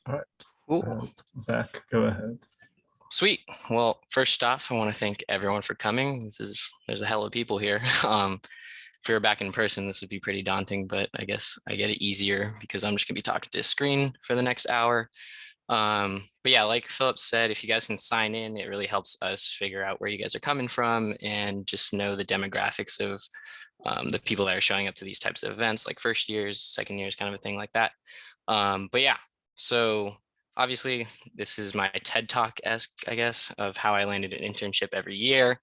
All right. Cool. Zach, go ahead. Sweet. Well, first off, I want to thank everyone for coming. There's a hell of people here. If we were back in person, this would be pretty daunting, but I guess I get it easier because I'm just gonna be talking to a screen for the next hour. But yeah, like Philip said, if you guys can sign in, it really helps us figure out where you guys are coming from and just know the demographics of the people that are showing up to these types of events, like first years, second years, kind of a thing like that. But yeah, so obviously this is my TED Talk-esque, I guess, of how I landed an internship every year.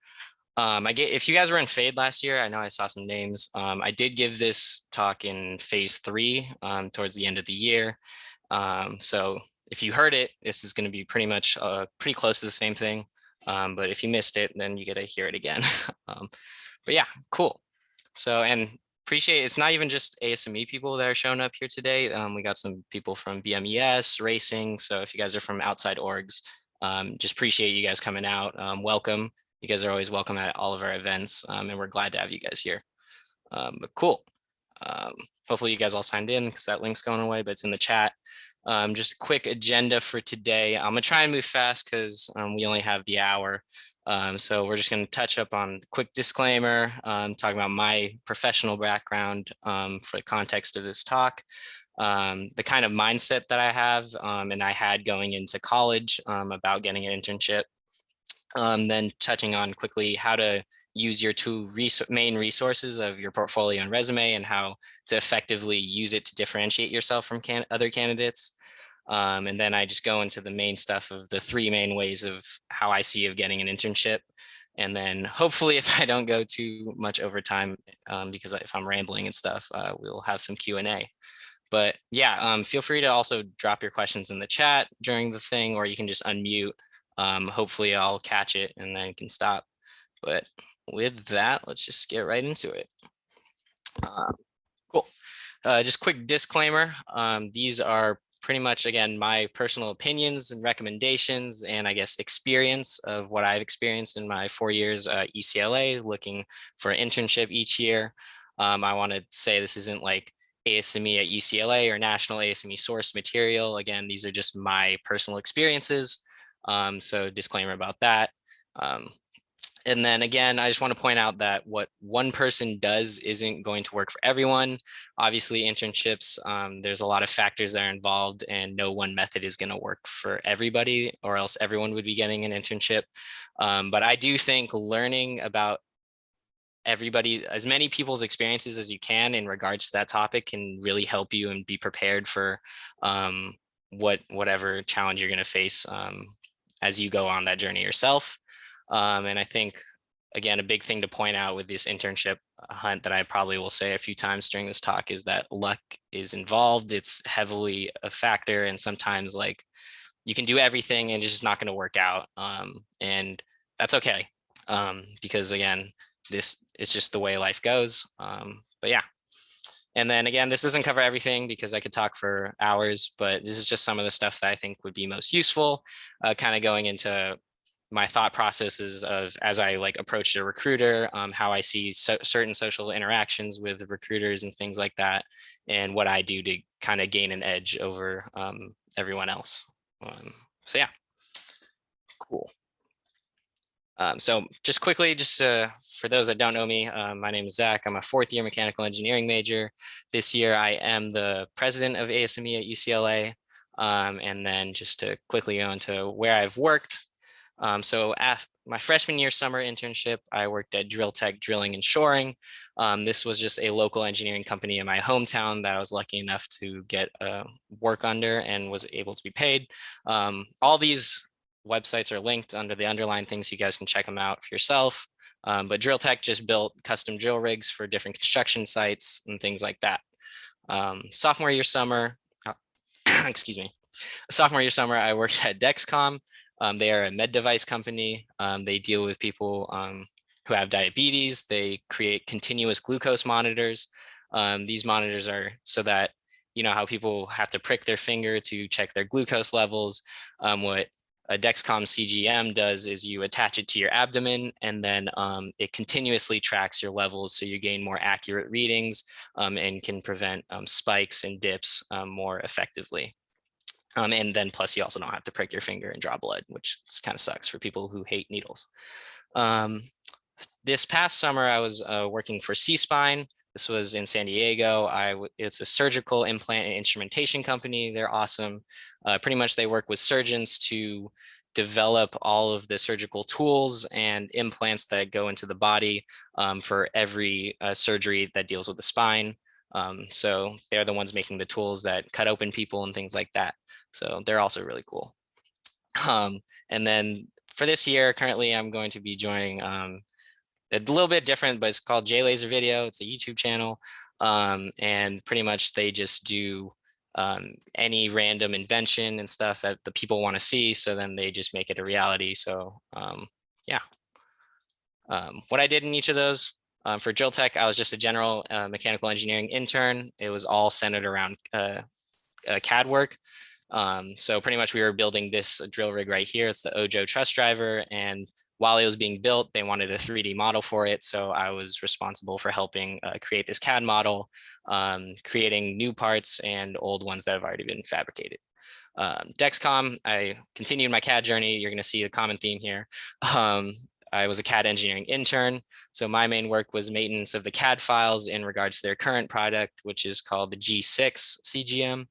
If you guys were in Fade last year, I know I saw some names. I did give this talk in phase 3 towards the end of the year. So if you heard it, this is going to be pretty close to the same thing. But if you missed it, then you get to hear it again. But yeah, cool. So, and appreciate it's not even just ASME people that are showing up here today. We got some people from BMES, racing. So if you guys are from outside orgs, just appreciate you guys coming out. Welcome. You guys are always welcome at all of our events, and we're glad to have you guys here. But cool. Hopefully you guys all signed in because that link's going away, but it's in the chat. Just a quick agenda for today. I'm gonna try and move fast because we only have the hour. So we're just going to touch up on quick disclaimer, talking about my professional background for the context of this talk, the kind of mindset that I have and I had going into college about getting an internship, then touching on quickly how to use your two main resources of your portfolio and resume and how to effectively use it to differentiate yourself from other candidates. And then I just go into the main stuff of the 3 main ways of how I see of getting an internship. And then hopefully if I don't go too much over time, because if I'm rambling and stuff, we'll have some Q&A. But yeah, feel free to also drop your questions in the chat during the thing, or you can just unmute. Hopefully I'll catch it and then can stop. But with that, let's just get right into it. Cool. Just quick disclaimer. These are pretty much, again, my personal opinions and recommendations and I guess experience of what I've experienced in my 4 years at UCLA, looking for an internship each year. I want to say this isn't like ASME at UCLA or national ASME source material. Again, these are just my personal experiences. So disclaimer about that. And then again, I just want to point out that what one person does isn't going to work for everyone. Obviously, internships, there's a lot of factors that are involved and no one method is going to work for everybody, or else everyone would be getting an internship. But I do think learning about as many people's experiences as you can in regards to that topic can really help you and be prepared for whatever challenge you're going to face as you go on that journey yourself. And I think, again, a big thing to point out with this internship hunt that I probably will say a few times during this talk is that luck is involved. It's heavily a factor. And sometimes like you can do everything and it's just not going to work out. And that's okay. Because again, this is just the way life goes. But yeah. And then again, this doesn't cover everything because I could talk for hours, but this is just some of the stuff that I think would be most useful, kind of going into my thought processes of as I like approach a recruiter, how I see certain social interactions with recruiters and things like that, and what I do to kind of gain an edge over everyone else. So yeah, cool. So just quickly, for those that don't know me, my name is Zach. I'm a 4th year mechanical engineering major. This year, I am the president of ASME at UCLA. And then just to quickly go into where I've worked. So after my freshman year summer internship, I worked at Drill Tech Drilling and Shoring. This was just a local engineering company in my hometown that I was lucky enough to get work under and was able to be paid. All these websites are linked under the underlying things. So you guys can check them out for yourself. But Drill Tech just built custom drill rigs for different construction sites and things like that. Sophomore year summer, excuse me. Sophomore year summer, I worked at Dexcom. They are a med device company. They deal with people who have diabetes. They create continuous glucose monitors. These monitors are so that, you know, how people have to prick their finger to check their glucose levels. What a Dexcom CGM does is you attach it to your abdomen and then it continuously tracks your levels so you gain more accurate readings and can prevent spikes and dips more effectively. And then plus you also don't have to prick your finger and draw blood, which kind of sucks for people who hate needles. This past summer, I was working for Cspine. This was in San Diego. It's a surgical implant and instrumentation company. They're awesome. Pretty much they work with surgeons to develop all of the surgical tools and implants that go into the body for every surgery that deals with the spine. So they're the ones making the tools that cut open people and things like that. So they're also really cool. And then for this year, currently I'm going to be joining a little bit different, but it's called J Laser Video. It's a YouTube channel. And pretty much they just do any random invention and stuff that the people want to see. So then they just make it a reality. So yeah. What I did in each of those, for Drill Tech, I was just a general mechanical engineering intern. It was all centered around CAD work. So pretty much we were building this drill rig right here. It's the Ojo truss driver. And while it was being built, they wanted a 3D model for it. So I was responsible for helping create this CAD model, creating new parts and old ones that have already been fabricated. Dexcom, I continued my CAD journey. You're going to see a common theme here. I was a CAD engineering intern. So my main work was maintenance of the CAD files in regards to their current product, which is called the G6 CGM.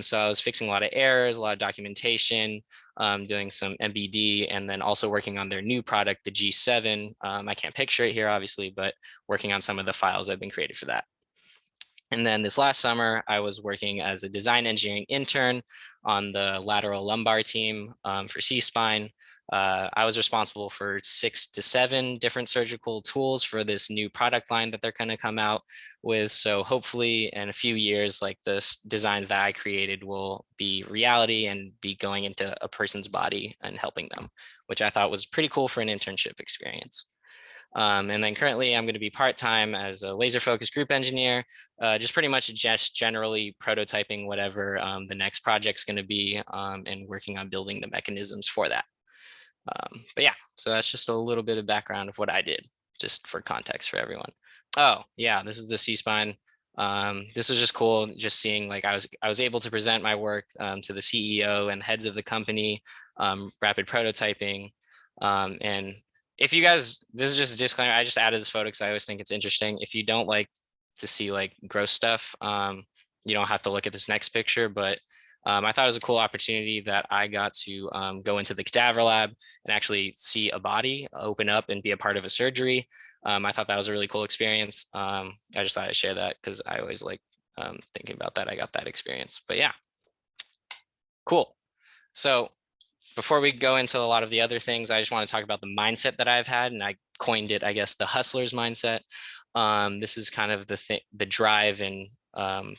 So I was fixing a lot of errors, a lot of documentation, doing some MBD, and then also working on their new product, the G7. I can't picture it here, obviously, but working on some of the files that have been created for that. And then this last summer, I was working as a design engineering intern on the lateral lumbar team for Cspine. I was responsible for 6 to 7 different surgical tools for this new product line that they're going to come out with. So hopefully in a few years, like the designs that I created will be reality and be going into a person's body and helping them, which I thought was pretty cool for an internship experience. And then currently I'm going to be part-time as a laser focused group engineer, just pretty much just generally prototyping whatever the next project's going to be and working on building the mechanisms for that. But yeah, so that's just a little bit of background of what I did, just for context for everyone. Oh yeah, this is the C-spine. This was just cool, just seeing like I was able to present my work to the CEO and heads of the company, rapid prototyping. And if you guys, this is just a disclaimer, I just added this photo because I always think it's interesting. If you don't like to see like gross stuff, you don't have to look at this next picture, but I thought it was a cool opportunity that I got to go into the cadaver lab and actually see a body open up and be a part of a surgery. I thought that was a really cool experience. I just thought I'd share that because I always like thinking about that. I got that experience, but yeah, cool. So before we go into a lot of the other things, I just want to talk about the mindset that I've had, and I coined it, I guess, the hustler's mindset. This is kind of the drive and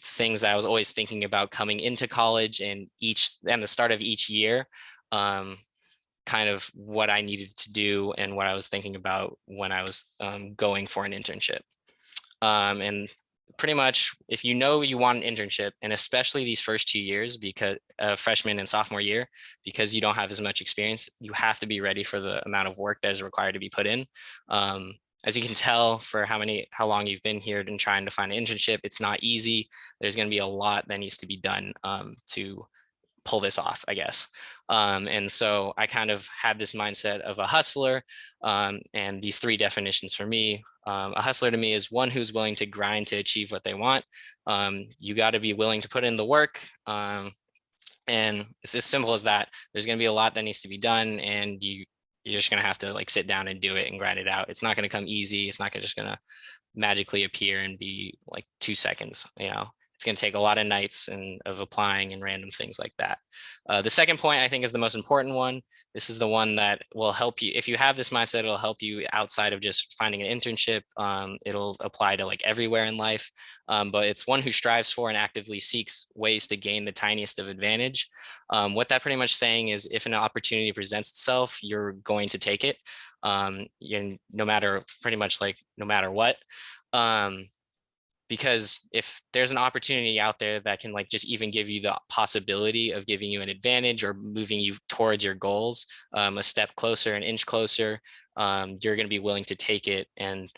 things that I was always thinking about coming into college and the start of each year, kind of what I needed to do and what I was thinking about when I was going for an internship. And pretty much if you know you want an internship, and especially these first 2 years, because freshman and sophomore year, because you don't have as much experience, you have to be ready for the amount of work that is required to be put in. As you can tell, for how long you've been here and trying to find an internship, it's not easy. There's going to be a lot that needs to be done to pull this off, I guess. And so I kind of had this mindset of a hustler, and these 3 definitions for me. A hustler to me is one who's willing to grind to achieve what they want. You got to be willing to put in the work. And it's as simple as that. There's going to be a lot that needs to be done, and you're just going to have to like sit down and do it and grind it out. It's not going to come easy. It's not just going to magically appear and be like 2 seconds, you know. It's going to take a lot of nights of applying and random things like that. The second point I think is the most important one. This is the one that will help you. If you have this mindset, it'll help you outside of just finding an internship. It'll apply to like everywhere in life. But it's one who strives for and actively seeks ways to gain the tiniest of advantage. What that pretty much saying is if an opportunity presents itself, you're going to take it. No matter what. Because if there's an opportunity out there that can like just even give you the possibility of giving you an advantage or moving you towards your goals, a step closer, an inch closer, you're going to be willing to take it and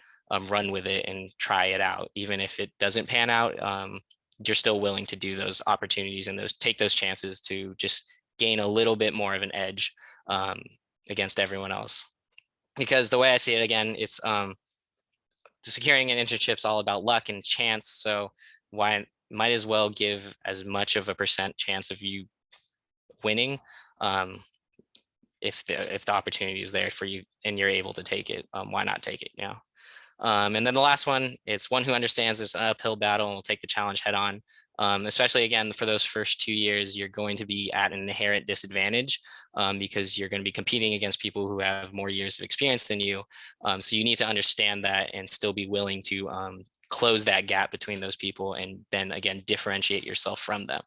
run with it and try it out. Even if it doesn't pan out, you're still willing to do those opportunities and take those chances to just gain a little bit more of an edge against everyone else. Because the way I see it, again, it's securing an internship is all about luck and chance. So why might as well give as much of a percent chance of you winning if the opportunity is there for you and you're able to take it. Why not take it? And then the last one, it's one who understands it's an uphill battle and will take the challenge head on. Especially again, for those first 2 years, you're going to be at an inherent disadvantage because you're going to be competing against people who have more years of experience than you. So you need to understand that and still be willing to close that gap between those people and then again, differentiate yourself from them.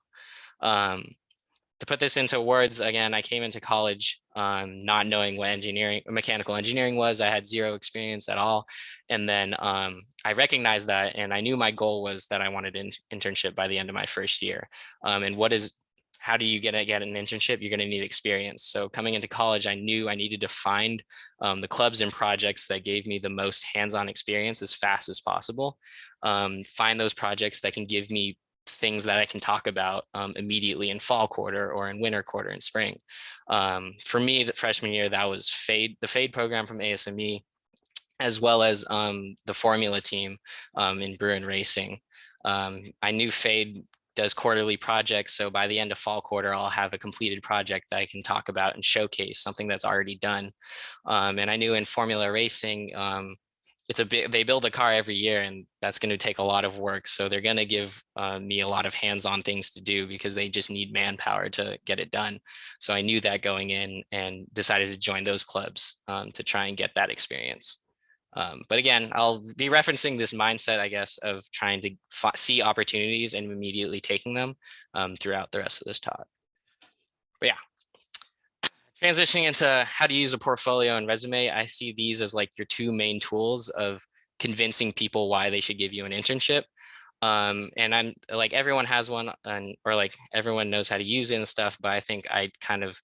To put this into words, again, I came into college not knowing what mechanical engineering was. I had zero experience at all. And then I recognized that, and I knew my goal was that I wanted an internship by the end of my first year. And how do you get an internship? You're going to need experience. So coming into college, I knew I needed to find the clubs and projects that gave me the most hands-on experience as fast as possible. Find those projects that can give me things that I can talk about immediately in fall quarter or in winter quarter in spring. For me, the freshman year, that was the FADE program from ASME, as well as the formula team in Bruin Racing. I knew FADE does quarterly projects. So by the end of fall quarter, I'll have a completed project that I can talk about and showcase something that's already done. And I knew in formula racing, they build a car every year, and that's going to take a lot of work. So they're going to give me a lot of hands-on things to do because they just need manpower to get it done. So I knew that going in and decided to join those clubs to try and get that experience. But again, I'll be referencing this mindset, I guess, of trying to see opportunities and immediately taking them throughout the rest of this talk. But yeah. Transitioning into how to use a portfolio and resume, I see these as like your two main tools of convincing people why they should give you an internship. And I'm like, everyone has one or like everyone knows how to use it and stuff, but I think I kind of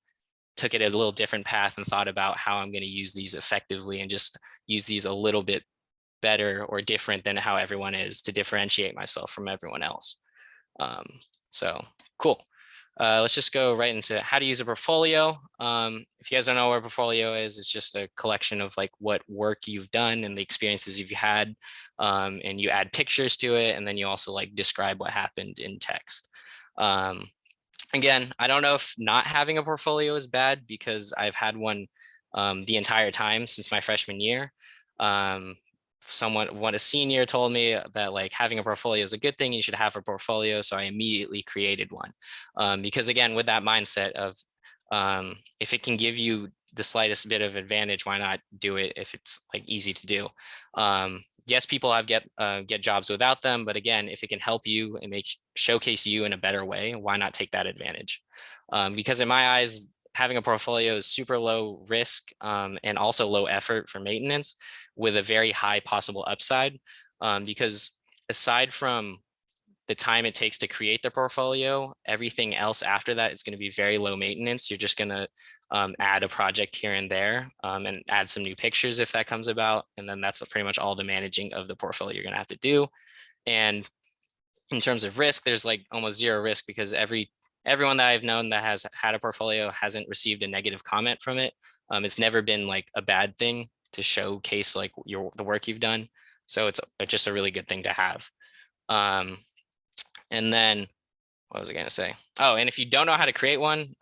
took it a little different path and thought about how I'm going to use these effectively and just use these a little bit better or different than how everyone is to differentiate myself from everyone else. So cool. Let's just go right into how to use a portfolio. If you guys don't know what a portfolio is, it's just a collection of like what work you've done and the experiences you've had, and you add pictures to it, and then you also like describe what happened in text. Again, I don't know if not having a portfolio is bad because I've had one the entire time since my freshman year. A senior told me that like having a portfolio is a good thing. You should have a portfolio. So I immediately created one because again, with that mindset of if it can give you the slightest bit of advantage, why not do it if it's like easy to do? Yes, people get jobs without them, but again, if it can help you and showcase you in a better way, why not take that advantage? Because in my eyes, having a portfolio is super low risk and also low effort for maintenance with a very high possible upside. Because aside from the time it takes to create the portfolio, everything else after that is going to be very low maintenance. You're just going to add a project here and there and add some new pictures if that comes about. And then that's pretty much all the managing of the portfolio you're going to have to do. And in terms of risk, there's like almost zero risk because everyone that I've known that has had a portfolio hasn't received a negative comment from it. It's never been like a bad thing to showcase like the work you've done. So it's just a really good thing to have. And then what was I going to say? Oh, and if you don't know how to create one,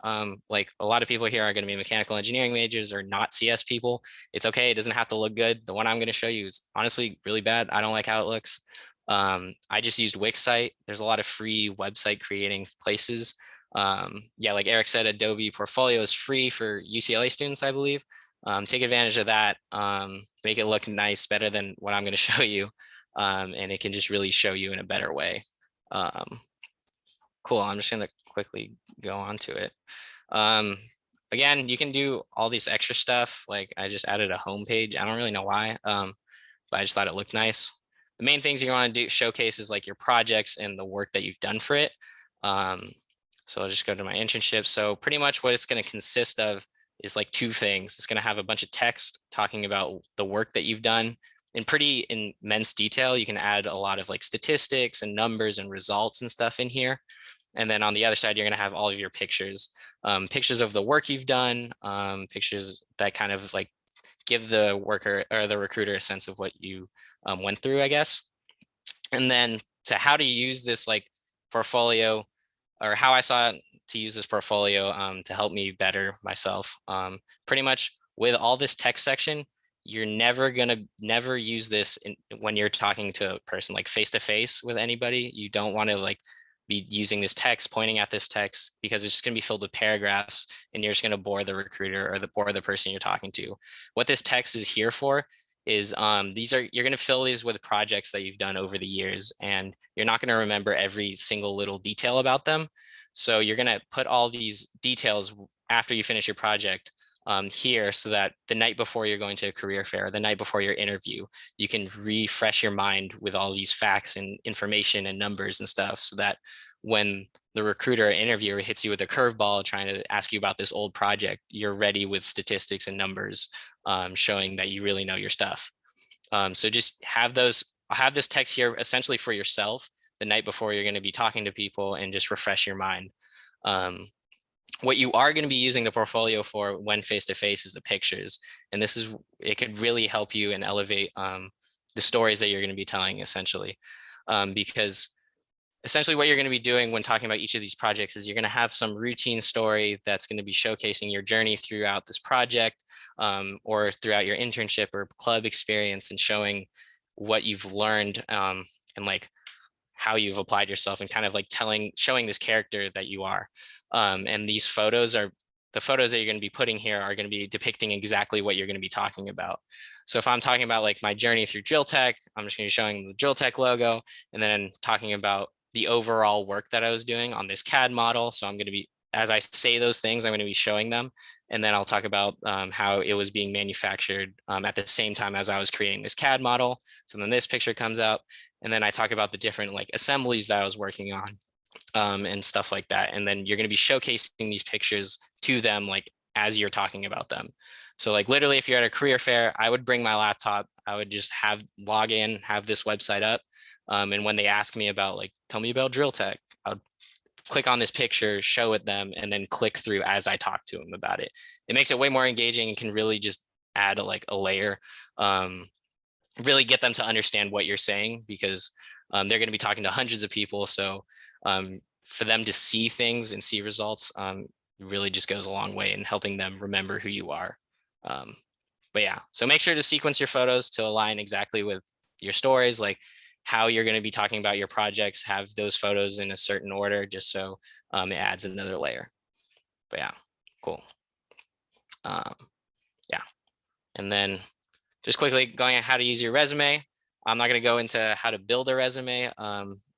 like a lot of people here are going to be mechanical engineering majors or not CS people. It's okay. It doesn't have to look good. The one I'm going to show you is honestly really bad. I don't like how it looks. I just used Wix site. There's a lot of free website creating places. Yeah, like Eric said, Adobe Portfolio is free for UCLA students, I believe. Take advantage of that. Make it look nice, better than what I'm going to show you. And it can just really show you in a better way. Cool. I'm just going to quickly go on to it. Again, you can do all these extra stuff. Like I just added a home page. I don't really know why, but I just thought it looked nice. The main things you want to do showcase is like your projects and the work that you've done for it. So I'll just go to my internship. So pretty much what it's going to consist of is like two things. It's going to have a bunch of text talking about the work that you've done in pretty immense detail. You can add a lot of like statistics and numbers and results and stuff in here. And then on the other side, you're going to have all of your pictures, pictures of the work you've done, pictures that kind of like give the worker or the recruiter a sense of what you went through, I guess. And then to how to use this like portfolio, or how I saw to use this portfolio to help me better myself. Pretty much with all this text section, you're never use this when you're talking to a person like face to face with anybody. You don't want to like be using this text, pointing at this text, because it's just going to be filled with paragraphs and you're just going to bore the recruiter or bore the person you're talking to. What this text is here for is you're going to fill these with projects that you've done over the years, and you're not going to remember every single little detail about them. So you're going to put all these details after you finish your project here, so that the night before you're going to a career fair, the night before your interview, you can refresh your mind with all these facts and information and numbers and stuff, so that when the recruiter or interviewer hits you with a curveball trying to ask you about this old project, you're ready with statistics and numbers showing that you really know your stuff. So just have this text here essentially for yourself the night before you're going to be talking to people, and just refresh your mind. What you are going to be using the portfolio for when face-to-face is the pictures. And it could really help you and elevate the stories that you're going to be telling, essentially. Because essentially what you're going to be doing when talking about each of these projects is you're going to have some routine story that's going to be showcasing your journey throughout this project, or throughout your internship or club experience, and showing what you've learned and like how you've applied yourself, and kind of like showing this character that you are. And these photos the photos that you're going to be putting here are going to be depicting exactly what you're going to be talking about. So if I'm talking about like my journey through drill tech, I'm just going to be showing the drill tech logo, and then talking about the overall work that I was doing on this CAD model. So I'm going to be, as I say those things, I'm going to be showing them. And then I'll talk about how it was being manufactured at the same time as I was creating this CAD model. So then this picture comes out, and then I talk about the different like assemblies that I was working on and stuff like that. And then you're going to be showcasing these pictures to them like as you're talking about them. So like literally if you're at a career fair, I would bring my laptop, I would just log in, have this website up. And when they ask me about like, tell me about drill tech, I'll click on this picture, show it them, and then click through as I talk to them about it. It makes it way more engaging and can really just add like a layer, really get them to understand what you're saying, because they're going to be talking to hundreds of people. So for them to see things and see results really just goes a long way in helping them remember who you are. But yeah, so make sure to sequence your photos to align exactly with your stories, like how you're going to be talking about your projects, have those photos in a certain order, just so it adds another layer. But yeah, cool. Yeah, and then just quickly going on how to use your resume. I'm not going to go into how to build a resume.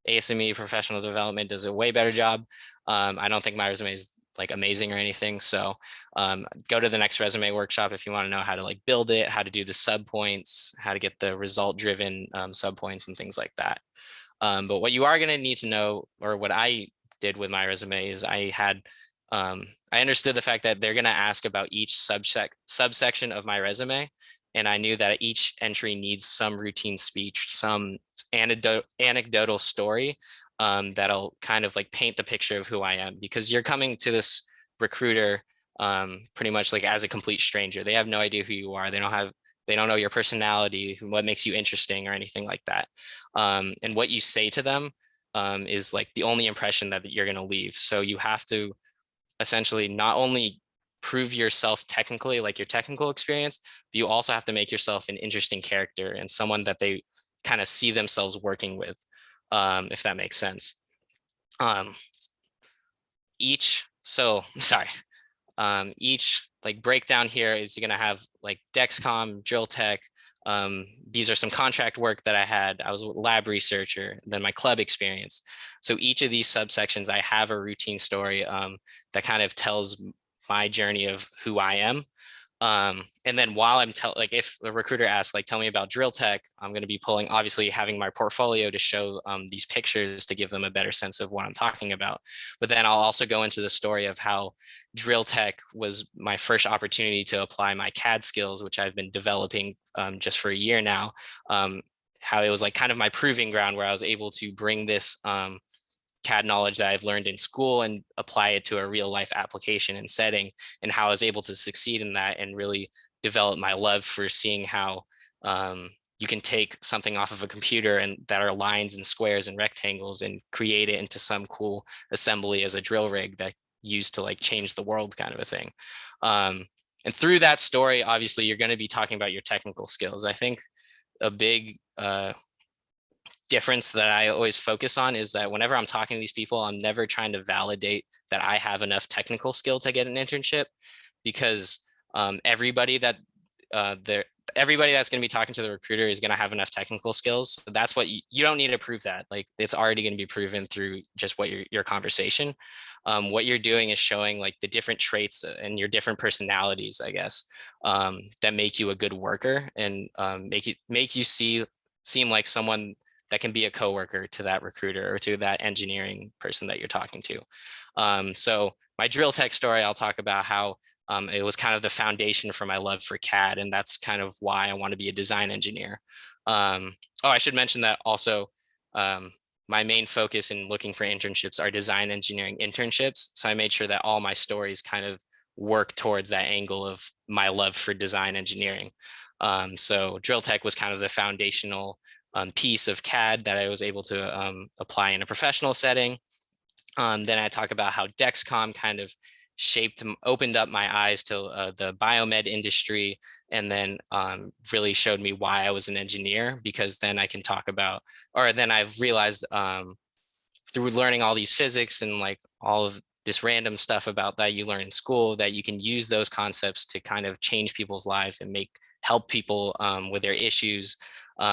ASME Professional Development does a way better job. I don't think my resume is like amazing or anything. So go to the next resume workshop if you want to know how to like build it, how to do the sub points, how to get the result driven sub points and things like that. But what you are going to need to know, or what I did with my resume, is I understood the fact that they're going to ask about each subsection of my resume. And I knew that each entry needs some routine speech, some anecdotal story that'll kind of like paint the picture of who I am, because you're coming to this recruiter pretty much like as a complete stranger. They have no idea who you are. They don't know your personality, what makes you interesting or anything like that. And what you say to them is like the only impression that you're going to leave. So you have to essentially not only prove yourself technically, like your technical experience, but you also have to make yourself an interesting character and someone that they kind of see themselves working with, if that makes sense. Each like breakdown here is going to have like Dexcom, drill tech. These are some contract work that I had. I was a lab researcher, then my club experience. So each of these subsections, I have a routine story that kind of tells my journey of who I am. And then while I'm like, if the recruiter asks, like, tell me about drill tech, I'm going to be pulling, obviously having my portfolio to show these pictures to give them a better sense of what I'm talking about. But then I'll also go into the story of how drill tech was my first opportunity to apply my CAD skills, which I've been developing just for a year now. How it was like kind of my proving ground where I was able to bring this CAD knowledge that I've learned in school and apply it to a real life application and setting, and how I was able to succeed in that and really develop my love for seeing how you can take something off of a computer and that are lines and squares and rectangles and create it into some cool assembly as a drill rig that used to like change the world kind of a thing. And through that story, obviously you're going to be talking about your technical skills. I think a big difference that I always focus on is that whenever I'm talking to these people, I'm never trying to validate that I have enough technical skill to get an internship, because everybody that's going to be talking to the recruiter is going to have enough technical skills. So that's what you don't need to prove that. Like, it's already going to be proven through just what your conversation. What you're doing is showing like the different traits and your different personalities, I guess, that make you a good worker and make you seem like someone that can be a coworker to that recruiter or to that engineering person that you're talking to. So my drill tech story, I'll talk about how it was kind of the foundation for my love for CAD, and that's kind of why I want to be a design engineer. Oh, I should mention that also. My main focus in looking for internships are design engineering internships. So I made sure that all my stories kind of work towards that angle of my love for design engineering. So drill tech was kind of the foundational piece of CAD that I was able to apply in a professional setting. Then I talk about how Dexcom kind of opened up my eyes to the biomed industry, and then really showed me why I was an engineer, because then I can talk about, or then I've realized through learning all these physics and like all of this random stuff about that you learn in school, that you can use those concepts to kind of change people's lives and help people with their issues.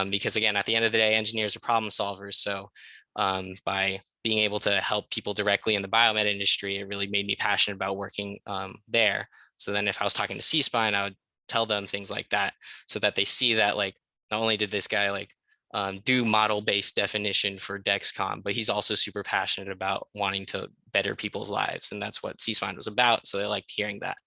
Because again, at the end of the day, engineers are problem solvers. So by being able to help people directly in the biomed industry, it really made me passionate about working there. So then if I was talking to Cspine, I would tell them things like that, so that they see that like, not only did this guy like do model-based definition for Dexcom, but he's also super passionate about wanting to better people's lives. And that's what Cspine was about. So they liked hearing that.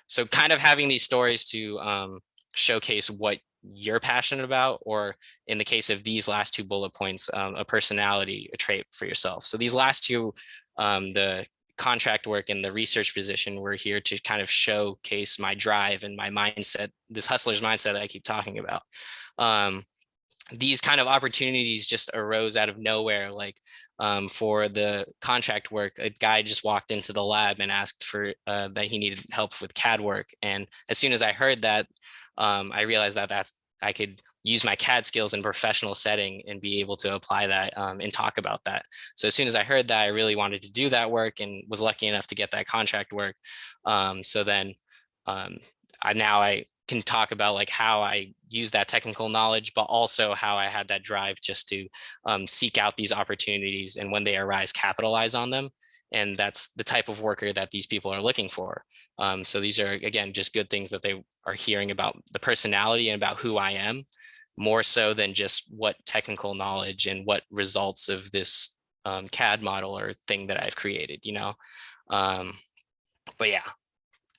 So kind of having these stories to showcase what you're passionate about, or in the case of these last two bullet points, a personality, a trait for yourself. So these last two, the contract work and the research position, were here to kind of showcase my drive and my mindset, this hustler's mindset that I keep talking about. These kind of opportunities just arose out of nowhere. Like for the contract work, a guy just walked into the lab and asked for that he needed help with CAD work. And as soon as I heard that, I realized that I could use my CAD skills in a professional setting and be able to apply that and talk about that. So as soon as I heard that, I really wanted to do that work and was lucky enough to get that contract work. So then I can talk about like how I use that technical knowledge, but also how I had that drive just to seek out these opportunities, and when they arise, capitalize on them. And that's the type of worker that these people are looking for. So these are, again, just good things that they are hearing about the personality and about who I am, more so than just what technical knowledge and what results of this CAD model or thing that I've created, you know? But yeah,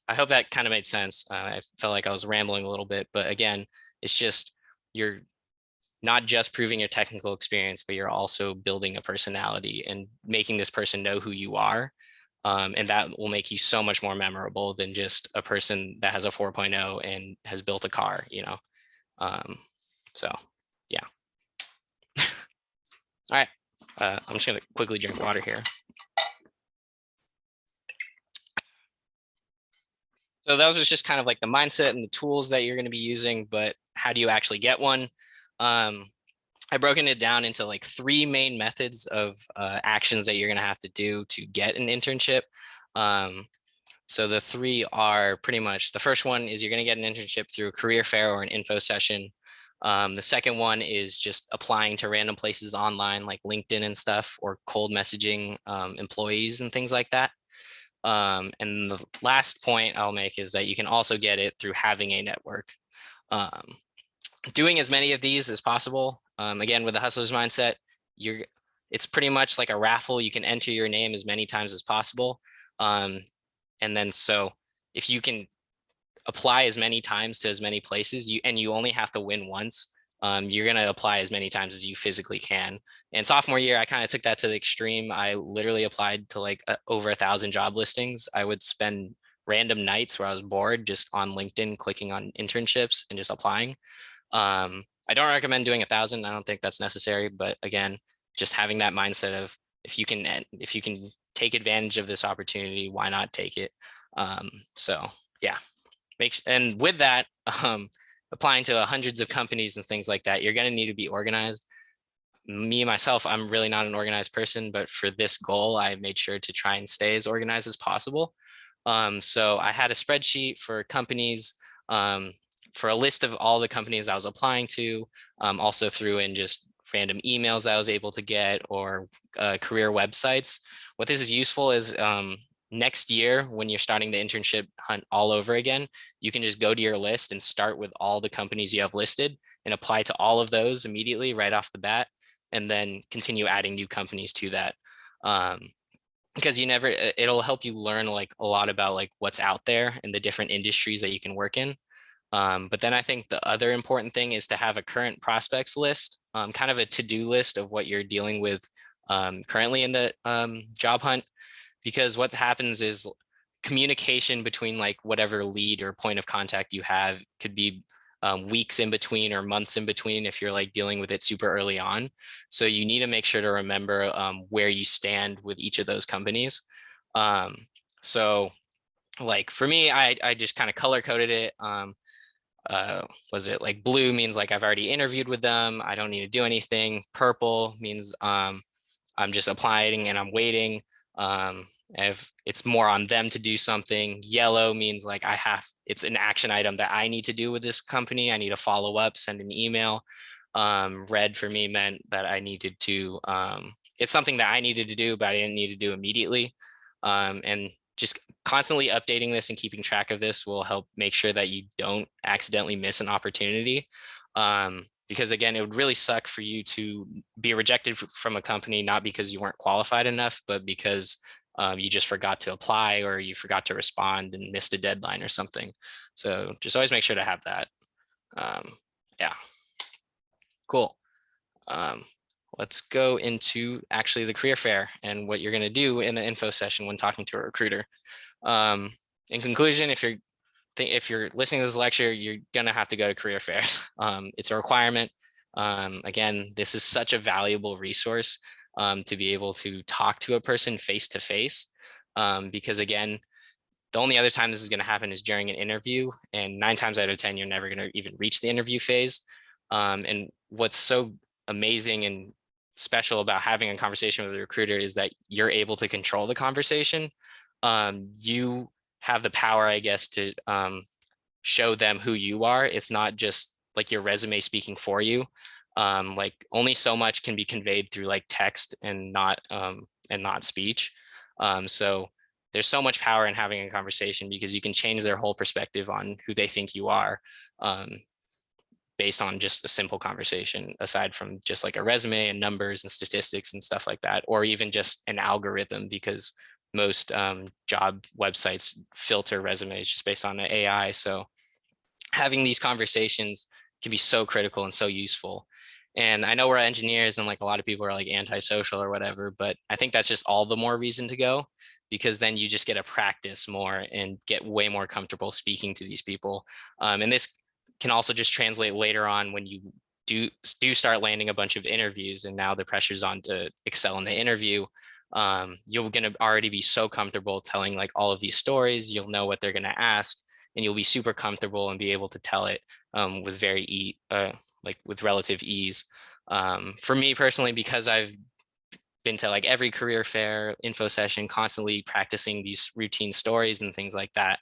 I hope that kind of made sense. I felt like I was rambling a little bit, but again, it's just, you're not just proving your technical experience, but you're also building a personality and making this person know who you are. And that will make you so much more memorable than just a person that has a 4.0 and has built a car, you know? So yeah. All right. I'm just gonna quickly drink water here. So that was just kind of like the mindset and the tools that you're going to be using, but how do you actually get one? I've broken it down into like 3 main methods of actions that you're going to have to do to get an internship. So the 3 are pretty much, the first one is you're going to get an internship through a career fair or an info session. The second one is just applying to random places online like LinkedIn and stuff, or cold messaging employees and things like that. And the last point I'll make is that you can also get it through having a network. Doing as many of these as possible. Again, with the hustler's mindset, it's pretty much like a raffle. You can enter your name as many times as possible. And then so if you can apply as many times to as many places, you only have to win once, you're going to apply as many times as you physically can. And sophomore year, I kind of took that to the extreme. I literally applied to like over 1,000 job listings. I would spend random nights where I was bored just on LinkedIn, clicking on internships and just applying. I don't recommend doing 1,000. I don't think that's necessary. But again, just having that mindset of if you can take advantage of this opportunity, why not take it? So yeah, and with that, applying to hundreds of companies and things like that, you're going to need to be organized. Me, myself, I'm really not an organized person, but for this goal, I made sure to try and stay as organized as possible. So I had a spreadsheet for companies, for a list of all the companies I was applying to, also threw in just random emails I was able to get or career websites. What this is useful is next year, when you're starting the internship hunt all over again, you can just go to your list and start with all the companies you have listed and apply to all of those immediately right off the bat, and then continue adding new companies to that. Because it'll help you learn like a lot about like what's out there and the different industries that you can work in. But then I think the other important thing is to have a current prospects list, kind of a to-do list of what you're dealing with currently in the job hunt. Because what happens is communication between like whatever lead or point of contact you have could be weeks in between or months in between if you're like dealing with it super early on. So you need to make sure to remember where you stand with each of those companies. So like for me, I just kind of color coded it. Was it like blue means like I've already interviewed with them, I don't need to do anything. Purple means I'm just applying and I'm waiting. If it's more on them to do something. Yellow means like it's an action item that I need to do with this company. I need to follow up, send an email. Red for me meant that I needed to, it's something that I needed to do, but I didn't need to do immediately. And just constantly updating this and keeping track of this will help make sure that you don't accidentally miss an opportunity. Because again, it would really suck for you to be rejected from a company, not because you weren't qualified enough, but because you just forgot to apply or you forgot to respond and missed a deadline or something. So just always make sure to have that. Yeah, cool. Let's go into actually the career fair and what you're going to do in the info session when talking to a recruiter. In conclusion, if you're listening to this lecture, you're going to have to go to career fairs. It's a requirement. Again, this is such a valuable resource to be able to talk to a person face to face. Because again, the only other time this is going to happen is during an interview, and 9 times out of 10, you're never going to even reach the interview phase. And what's so amazing and special about having a conversation with a recruiter is that you're able to control the conversation. You have the power, I guess, to show them who you are. It's not just like your resume speaking for you. Like only so much can be conveyed through like text and not speech. So there's so much power in having a conversation because you can change their whole perspective on who they think you are, based on just a simple conversation, aside from just like a resume and numbers and statistics and stuff like that, or even just an algorithm, because most job websites filter resumes just based on the AI. So having these conversations can be so critical and so useful. And I know we're engineers and like a lot of people are like antisocial or whatever, but I think that's just all the more reason to go, because then you just get to practice more and get way more comfortable speaking to these people. And this can also just translate later on when you do start landing a bunch of interviews and now the pressure's on to excel in the interview. You're going to already be so comfortable telling like all of these stories. You'll know what they're going to ask and you'll be super comfortable and be able to tell it with with relative ease. For me personally, because I've been to like every career fair, info session, constantly practicing these routine stories and things like that,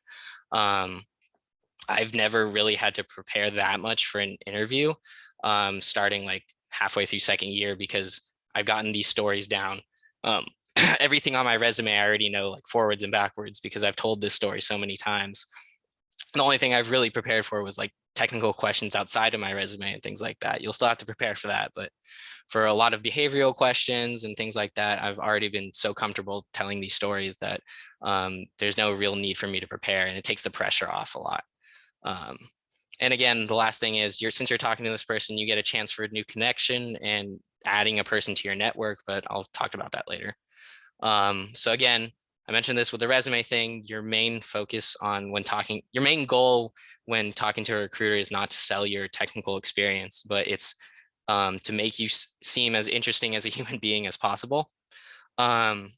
I've never really had to prepare that much for an interview, starting like halfway through second year, because I've gotten these stories down everything on my resume I already know like forwards and backwards because I've told this story so many times. The only thing I've really prepared for was like technical questions outside of my resume and things like that. You'll still have to prepare for that, but for a lot of behavioral questions and things like that, I've already been so comfortable telling these stories that there's no real need for me to prepare, and it takes the pressure off a lot. Um, and again, the last thing is since you're talking to this person, you get a chance for a new connection and adding a person to your network, but I'll talk about that later. So again, I mentioned this with the resume thing, your main focus on your main goal when talking to a recruiter is not to sell your technical experience, but it's to make you seem as interesting as a human being as possible. And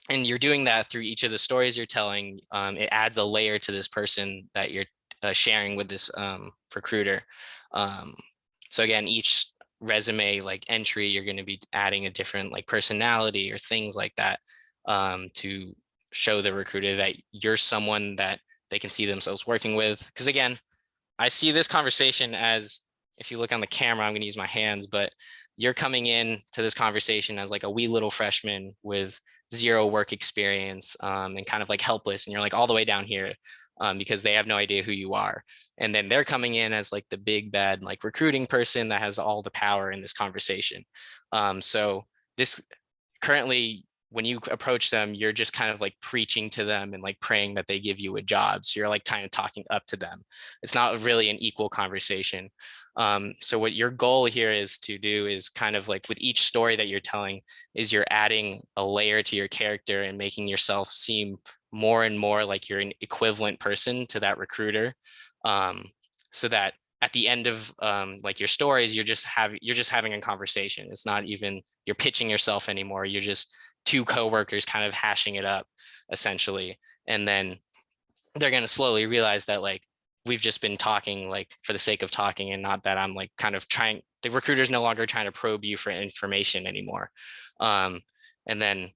you're doing that through each of the stories you're telling. It adds a layer to this person that you're sharing with this recruiter. So again, each resume like entry, you're going to be adding a different like personality or things like that to show the recruiter that you're someone that they can see themselves working with. Because again, I see this conversation as, if you look on the camera, I'm going to use my hands, but you're coming in to this conversation as like a wee little freshman with zero work experience and kind of like helpless, and you're like all the way down here because they have no idea who you are. And then they're coming in as like the big bad like recruiting person that has all the power in this conversation. So this currently, when you approach them, you're just kind of like preaching to them and like praying that they give you a job. So you're like kind of talking up to them. It's not really an equal conversation. So what your goal here is to do is kind of like with each story that you're telling is you're adding a layer to your character and making yourself seem more and more like you're an equivalent person to that recruiter. So that at the end of like your stories, you're just having a conversation. It's not even you're pitching yourself anymore. You're just two coworkers kind of hashing it up essentially. And then they're going to slowly realize that like we've just been talking like for the sake of talking, and not that I'm like kind of trying, the recruiter's no longer trying to probe you for information anymore. And then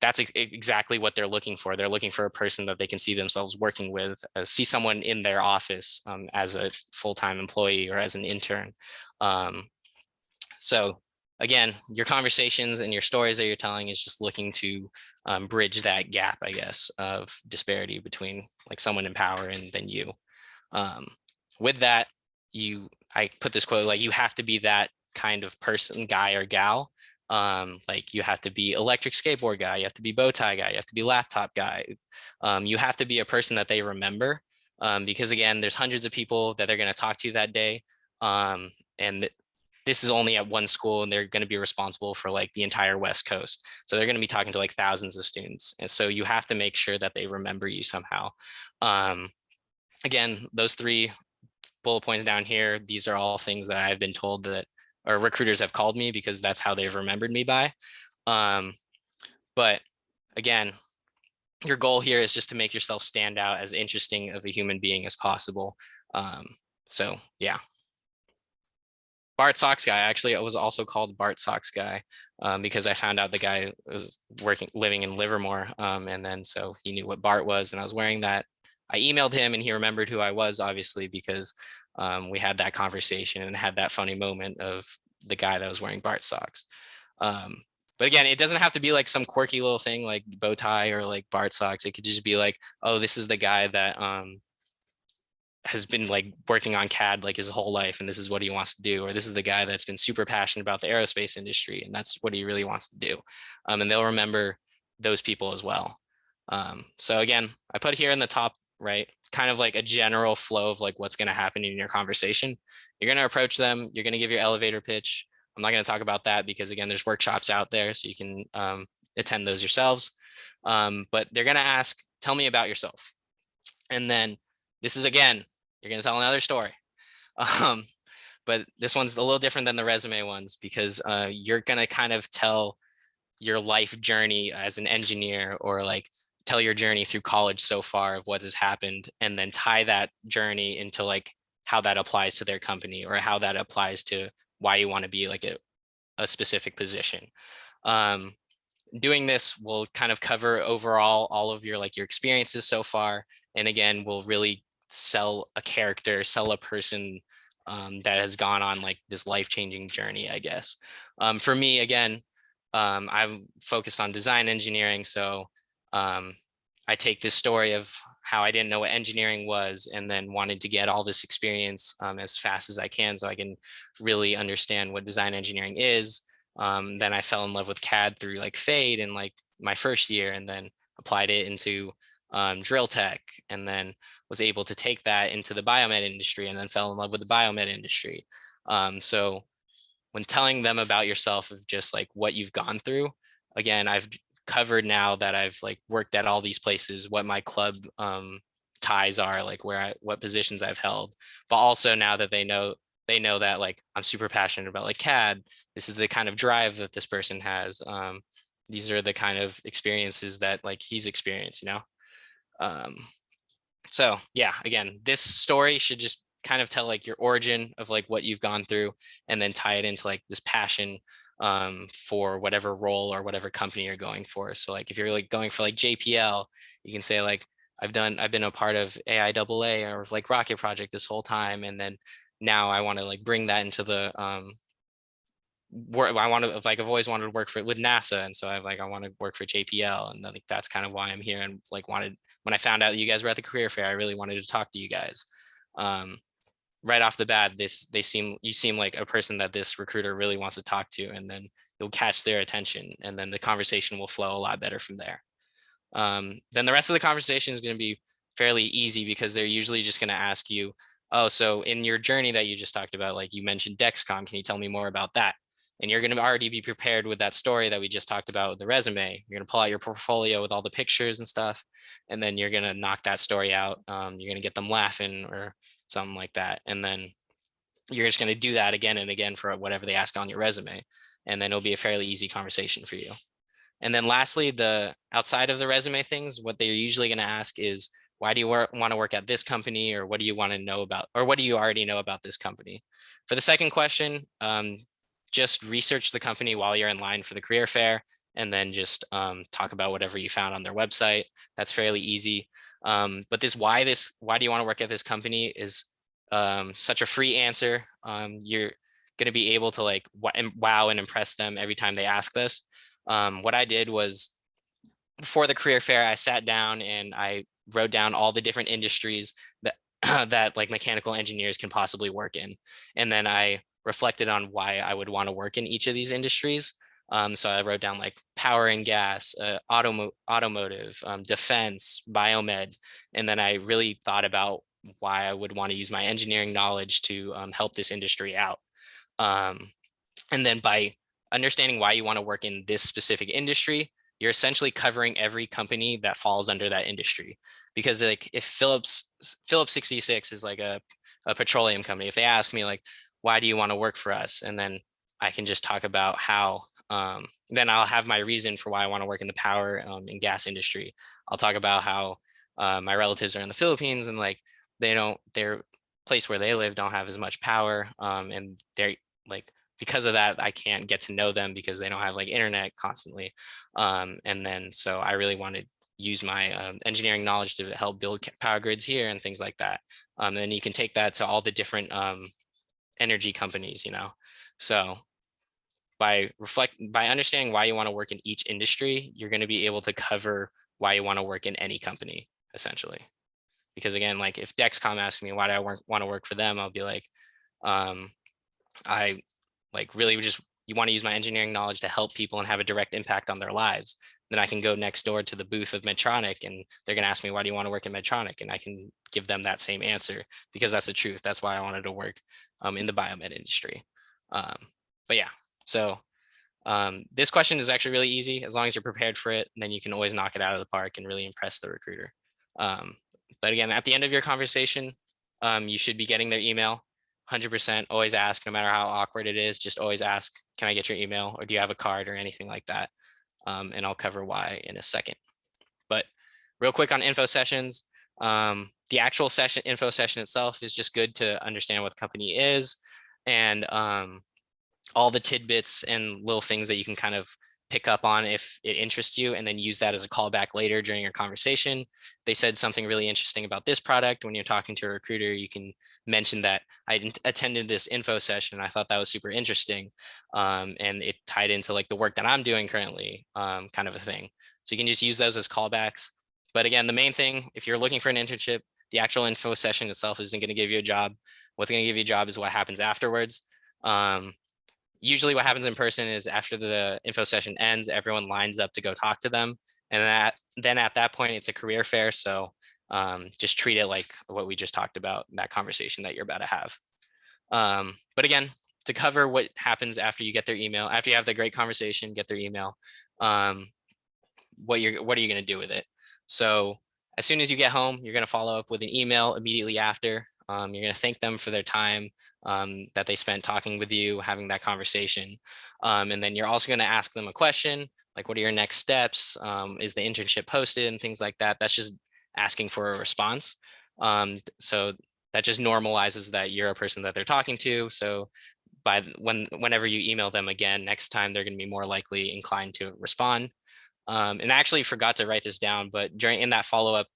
that's exactly what they're looking for. They're looking for a person that they can see themselves working with, see someone in their office as a full-time employee or as an intern. So again, your conversations and your stories that you're telling is just looking to bridge that gap, I guess, of disparity between like someone in power and then you. With that, I put this quote, like you have to be that kind of person, guy or gal. Like you have to be electric skateboard guy, you have to be bow tie guy, you have to be laptop guy. You have to be a person that they remember because again, there's hundreds of people that they're going to talk to that day. And this is only at one school, and they're going to be responsible for like the entire West Coast. So they're going to be talking to like thousands of students. And so you have to make sure that they remember you somehow. Again, those 3 bullet points down here, these are all things that I've been told that, or recruiters have called me because that's how they've remembered me by. But again, your goal here is just to make yourself stand out as interesting of a human being as possible. So yeah. Bart Sox guy, actually, I was also called Bart Sox guy because I found out the guy was living in Livermore. And then so he knew what Bart was, and I was wearing that. I emailed him and he remembered who I was, obviously, because we had that conversation and had that funny moment of the guy that was wearing Bart Sox. But again, it doesn't have to be like some quirky little thing like bow tie or like Bart Sox. It could just be like, oh, this is the guy that has been like working on CAD like his whole life, and this is what he wants to do. Or this is the guy that's been super passionate about the aerospace industry, and that's what he really wants to do. And they'll remember those people as well. So again, I put here in the top right, kind of like a general flow of like what's going to happen in your conversation. You're going to approach them. You're going to give your elevator pitch. I'm not going to talk about that because again, there's workshops out there, so you can attend those yourselves. But they're going to ask, tell me about yourself. And then this is, again, you're going to tell another story. But this one's a little different than the resume ones because you're going to kind of tell your life journey as an engineer, or like tell your journey through college so far of what has happened, and then tie that journey into like how that applies to their company, or how that applies to why you want to be like a specific position. Doing this will kind of cover overall all of your like your experiences so far, and again will really sell a character, sell a person that has gone on like this life-changing journey, I guess. For me, again, I'm focused on design engineering. So I take this story of how I didn't know what engineering was and then wanted to get all this experience as fast as I can so I can really understand what design engineering is. Then I fell in love with CAD through like Fade in like my first year, and then applied it into drill tech, and then was able to take that into the biomed industry, and then fell in love with the biomed industry. So when telling them about yourself of just like what you've gone through, again, I've covered now that I've like worked at all these places, what my club ties are, like what positions I've held, but also now that they know that like I'm super passionate about like CAD. This is the kind of drive that this person has. These are the kind of experiences that like he's experienced, you know? Um, so yeah, again, this story should just kind of tell like your origin of like what you've gone through, and then tie it into like this passion for whatever role or whatever company you're going for. So like if you're like going for like JPL, you can say like I've been a part of AIAA or like Rocket Project this whole time, and then now I want to like bring that into the work. I want to like I've always wanted to work for with NASA, and so I want to work for JPL, and I think that's kind of why I'm here. And like wanted, when I found out that you guys were at the career fair, I really wanted to talk to you guys. Right off the bat, you seem like a person that this recruiter really wants to talk to, and then you'll catch their attention, and then the conversation will flow a lot better from there. Then the rest of the conversation is going to be fairly easy because they're usually just going to ask you, oh, so in your journey that you just talked about, like you mentioned Dexcom, can you tell me more about that? And you're going to already be prepared with that story that we just talked about with the resume. You're going to pull out your portfolio with all the pictures and stuff, and then you're going to knock that story out. You're going to get them laughing or something like that. And then you're just going to do that again and again for whatever they ask on your resume. And then it'll be a fairly easy conversation for you. And then lastly, the outside of the resume things, what they're usually going to ask is, why do you want to work at this company, or what do you want to know about, or what do you already know about this company? For the second question, just research the company while you're in line for the career fair, and then just talk about whatever you found on their website. That's fairly easy. But why do you want to work at this company is such a free answer. You're going to be able to like wow and impress them every time they ask this. What I did was, before the career fair, I sat down and I wrote down all the different industries that that like mechanical engineers can possibly work in. And then I reflected on why I would want to work in each of these industries. So I wrote down like power and gas, automotive, defense, biomed. And then I really thought about why I would want to use my engineering knowledge to help this industry out. And then by understanding why you want to work in this specific industry, you're essentially covering every company that falls under that industry. Because like if Phillips 66 is like a petroleum company, if they ask me like, why do you want to work for us? And then I can just talk about how, then I'll have my reason for why I want to work in the power and gas industry. I'll talk about how my relatives are in the Philippines, and like their place where they live don't have as much power, and they're like, because of that, I can't get to know them because they don't have like internet constantly. And then so I really want to use my engineering knowledge to help build power grids here and things like that. And then you can take that to all the different energy companies, you know. So by understanding why you want to work in each industry, you're going to be able to cover why you want to work in any company, essentially. Because again, like if Dexcom asks me why do I want to work for them, I'll be like, I like really just, you want to use my engineering knowledge to help people and have a direct impact on their lives. Then I can go next door to the booth of Medtronic, and they're going to ask me, why do you want to work in Medtronic? And I can give them that same answer, because that's the truth. That's why I wanted to work in the biomed industry. But yeah, so this question is actually really easy. As long as you're prepared for it, then you can always knock it out of the park and really impress the recruiter. But again, at the end of your conversation, you should be getting their email. 100% always ask, no matter how awkward it is, just always ask, can I get your email, or do you have a card or anything like that? And I'll cover why in a second. But real quick on info sessions, the actual info session itself is just good to understand what the company is, and all the tidbits and little things that you can kind of pick up on if it interests you, and then use that as a callback later during your conversation. They said something really interesting about this product. When you're talking to a recruiter, you can mentioned that I attended this info session. I thought that was super interesting. And it tied into like the work that I'm doing currently, kind of a thing. So you can just use those as callbacks. But again, the main thing, if you're looking for an internship, the actual info session itself isn't going to give you a job. What's going to give you a job is what happens afterwards. Usually what happens in person is after the info session ends, everyone lines up to go talk to them. And then at that point, it's a career fair. So just treat it like what we just talked about, that conversation that you're about to have. But again, to cover what happens after you get their email, after you have the great conversation, get their email, what are you going to do with it? So as soon as you get home, you're going to follow up with an email immediately after. You're going to thank them for their time that they spent talking with you, having that conversation. And then you're also going to ask them a question, like, what are your next steps? Is the internship posted and things like that? That's just asking for a response. So that just normalizes that you're a person that they're talking to. So whenever you email them again, next time they're going to be more likely inclined to respond. And I actually forgot to write this down, but in that follow-up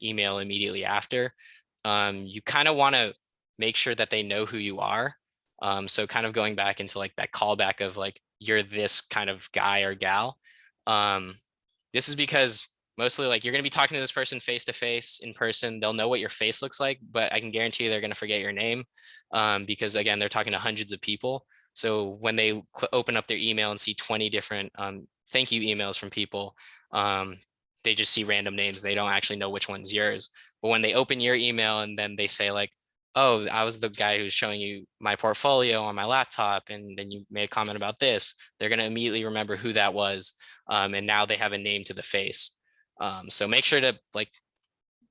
email immediately after, you kind of want to make sure that they know who you are. So kind of going back into like that callback of like, you're this kind of guy or gal. This is because mostly like you're going to be talking to this person face to face in person. They'll know what your face looks like, but I can guarantee you they're going to forget your name because again, they're talking to hundreds of people. So when they open up their email and see 20 different thank you emails from people, they just see random names. They don't actually know which one's yours. But when they open your email and then they say like, oh, I was the guy who's showing you my portfolio on my laptop, and then you made a comment about this, they're going to immediately remember who that was. And now they have a name to the face. So make sure to like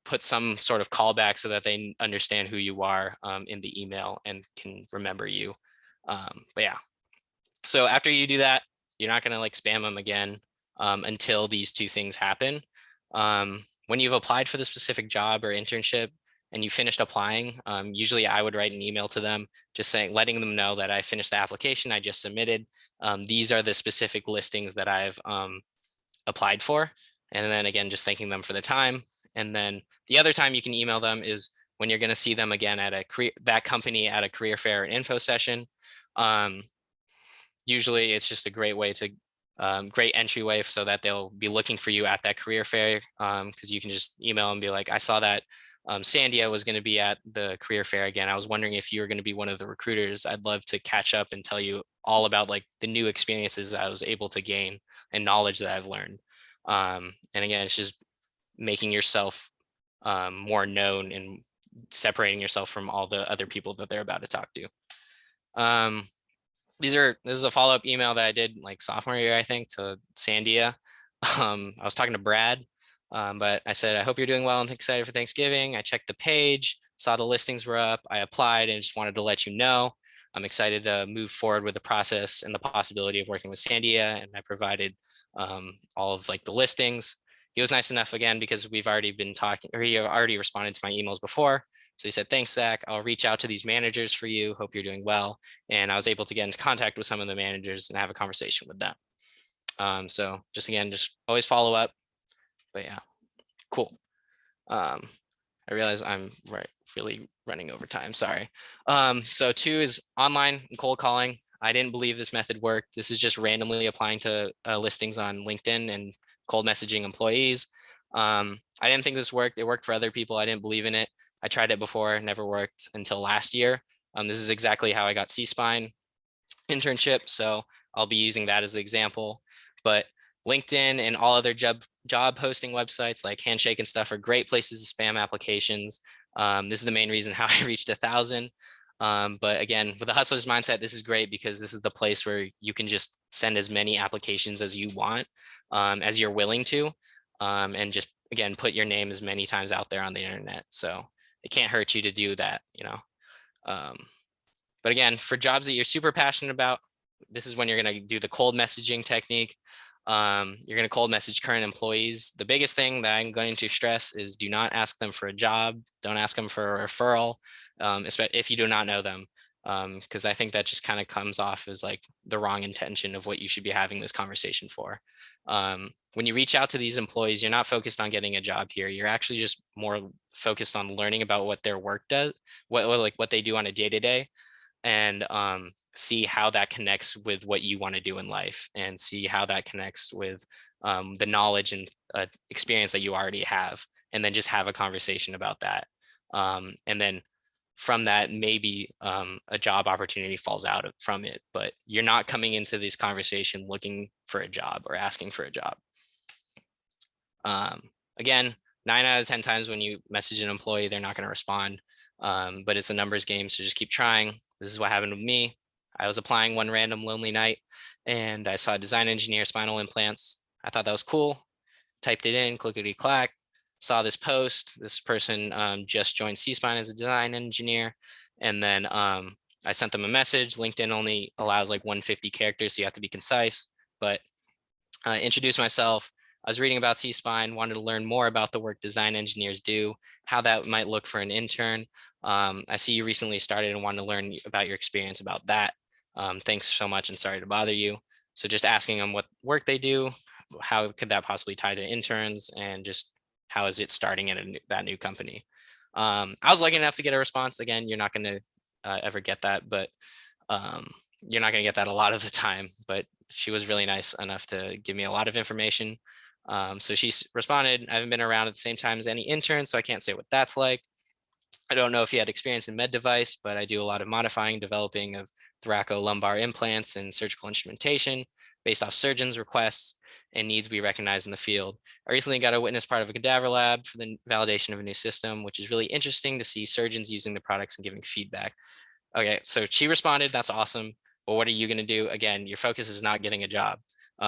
put some sort of callback so that they understand who you are in the email and can remember you. But yeah, so after you do that, you're not going to like spam them again until these two things happen. When you've applied for the specific job or internship and you finished applying, usually I would write an email to them just saying, letting them know that I finished the application I just submitted. These are the specific listings that I've applied for. And then again, just thanking them for the time. And then the other time you can email them is when you're going to see them again at that company at a career fair or info session. Usually it's just a great way to great entryway so that they'll be looking for you at that career fair, because you can just email and be like, I saw that Sandia was going to be at the career fair again. I was wondering if you were going to be one of the recruiters. I'd love to catch up and tell you all about like the new experiences I was able to gain and knowledge that I've learned. And again, it's just making yourself more known and separating yourself from all the other people that they're about to talk to. This is a follow-up email that I did like sophomore year, I think, to Sandia. I was talking to Brad, but I said, I hope you're doing well and excited for Thanksgiving. I checked the page, saw the listings were up. I applied and just wanted to let you know I'm excited to move forward with the process and the possibility of working with Sandia. And I provided all of like the listings. He was nice enough again, because we've already been talking, or he already responded to my emails before. So he said, thanks, Zach. I'll reach out to these managers for you. Hope you're doing well. And I was able to get into contact with some of the managers and have a conversation with them. So just again, just always follow up. But yeah, cool. I realize I'm really running over time. Sorry. So 2 is online and cold calling. I didn't believe this method worked. This is just randomly applying to listings on LinkedIn and cold messaging employees. I didn't think this worked. It worked for other people. I didn't believe in it. I tried it before, never worked until last year. This is exactly how I got Cspine internship. So I'll be using that as the example. But LinkedIn and all other job posting websites like Handshake and stuff are great places to spam applications. This is the main reason how I reached 1,000. But again, with the hustler's mindset, this is great because this is the place where you can just send as many applications as you want, as you're willing to, and just, again, put your name as many times out there on the internet. So it can't hurt you to do that, you know. But again, for jobs that you're super passionate about, this is when you're going to do the cold messaging technique. You're going to cold message current employees. The biggest thing that I'm going to stress is do not ask them for a job. Don't ask them for a referral, especially if you do not know them. Because I think that just kind of comes off as like the wrong intention of what you should be having this conversation for. When you reach out to these employees, you're not focused on getting a job here. You're actually just more focused on learning about what their work does, what they do on a day to day, and see how that connects with what you want to do in life, and see how that connects with the knowledge and experience that you already have, and then just have a conversation about that. And then from that, maybe a job opportunity falls out from it, but you're not coming into this conversation looking for a job or asking for a job. Again, 9 out of 10 times when you message an employee, they're not going to respond, but it's a numbers game, so just keep trying. This is what happened with me. I was applying one random lonely night, and I saw design engineer spinal implants. I thought that was cool. Typed it in, clickety clack. Saw this post. This person just joined Cspine as a design engineer, and then I sent them a message. LinkedIn only allows like 150 characters, so you have to be concise. But introduced myself. I was reading about C-Spine, wanted to learn more about the work design engineers do, how that might look for an intern. I see you recently started and wanted to learn about your experience about that. Thanks so much and sorry to bother you. So just asking them what work they do, how could that possibly tie to interns, and just how is it starting at that new company. I was lucky enough to get a response. Again, you're not going to ever get that, but you're not going to get that a lot of the time, but she was really nice enough to give me a lot of information. So she responded, I haven't been around at the same time as any intern, so I can't say what that's like. I don't know if you had experience in med device, but I do a lot of modifying, developing of thoracolumbar implants and surgical instrumentation based off surgeons' requests and needs we recognize in the field. I recently got to witness part of a cadaver lab for the validation of a new system, which is really interesting to see surgeons using the products and giving feedback. Okay, so she responded, that's awesome. But what are you going to do? Again, your focus is not getting a job.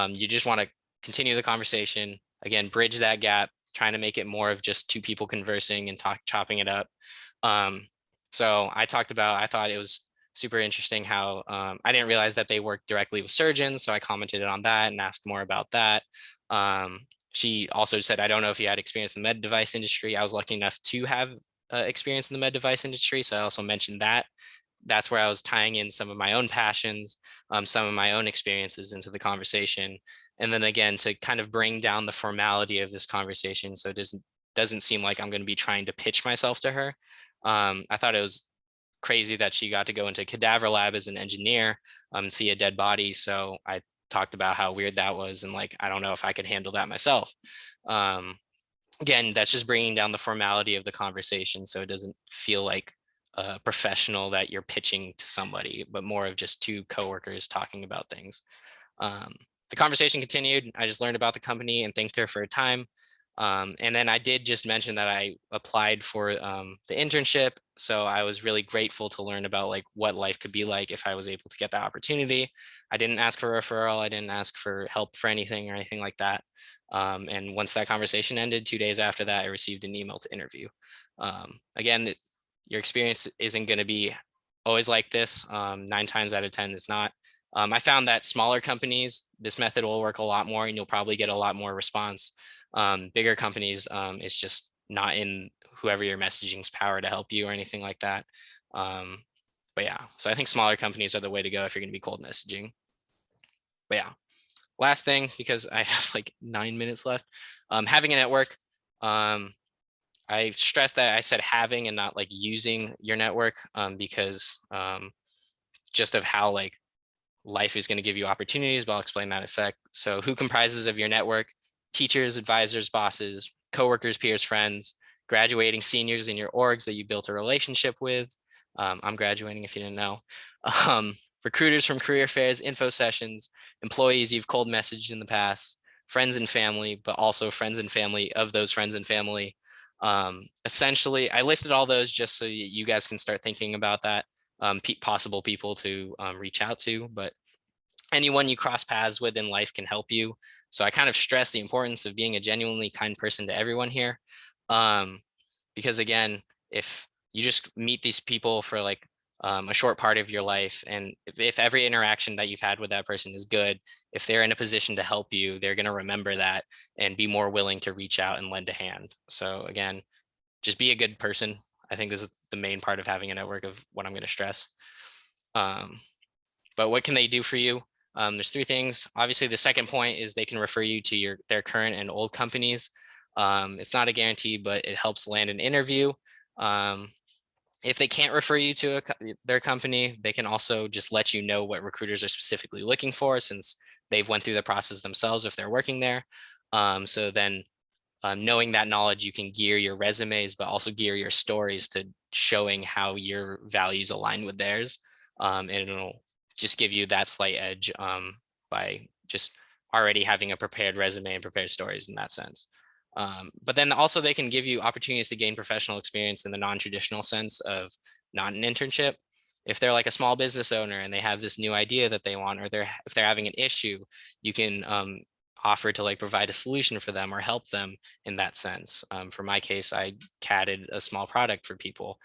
You just want to continue the conversation. Again, bridge that gap, trying to make it more of just two people conversing and chopping it up. So I thought it was super interesting how I didn't realize that they work directly with surgeons. So I commented on that and asked more about that. She also said, I don't know if you had experience in the med device industry. I was lucky enough to have experience in the med device industry. So I also mentioned that. That's where I was tying in some of my own passions, some of my own experiences into the conversation. And then again, to kind of bring down the formality of this conversation so it doesn't seem like I'm going to be trying to pitch myself to her. I thought it was crazy that she got to go into a cadaver lab as an engineer, see a dead body. So I talked about how weird that was. And like, I don't know if I could handle that myself. Again, that's just bringing down the formality of the conversation so it doesn't feel like professional that you're pitching to somebody, but more of just two coworkers talking about things. The conversation continued. I just learned about the company and thanked her for her time. And then I did just mention that I applied for the internship. So I was really grateful to learn about like what life could be like if I was able to get that opportunity. I didn't ask for a referral. I didn't ask for help for anything or anything like that. And once that conversation ended, 2 days after that, I received an email to interview. Again, your experience isn't going to be always like this. 9 times out of 10 it's not. I found that smaller companies, this method will work a lot more and you'll probably get a lot more response. Bigger companies, it's just not in whoever you're messaging's power to help you or anything like that. But yeah, so I think smaller companies are the way to go if you're going to be cold messaging. But yeah, last thing, because I have like 9 minutes left, having a network. I stress that I said having and not like using your network, because just of how like life is going to give you opportunities, but I'll explain that in a sec. So who comprises of your network? Teachers, advisors, bosses, coworkers, peers, friends, graduating seniors in your orgs that you built a relationship with. I'm graduating if you didn't know. Recruiters from career fairs, info sessions, employees you've cold messaged in the past, friends and family, but also friends and family of those friends and family. Essentially, I listed all those just so you guys can start thinking about that. Possible people to reach out to, but anyone you cross paths with in life can help you. So I kind of stress the importance of being a genuinely kind person to everyone here. Because again, if you just meet these people for like a short part of your life, and if every interaction that you've had with that person is good, if they're in a position to help you, they're going to remember that and be more willing to reach out and lend a hand. So again, just be a good person. I think this is the main part of having a network of what I'm going to stress. But what can they do for you? There's three things. Obviously, the second point is they can refer you to their current and old companies. It's not a guarantee, but it helps land an interview. If they can't refer you to their company, they can also just let you know what recruiters are specifically looking for, since they've went through the process themselves if they're working there. So then knowing that knowledge, you can gear your resumes, but also gear your stories to showing how your values align with theirs. And it'll just give you that slight edge by just already having a prepared resume and prepared stories in that sense. But then also they can give you opportunities to gain professional experience in the non-traditional sense of not an internship. If they're like a small business owner and they have this new idea that they want, or if they're having an issue, you can offer to like provide a solution for them or help them in that sense. For my case, I CAD'd a small product for people.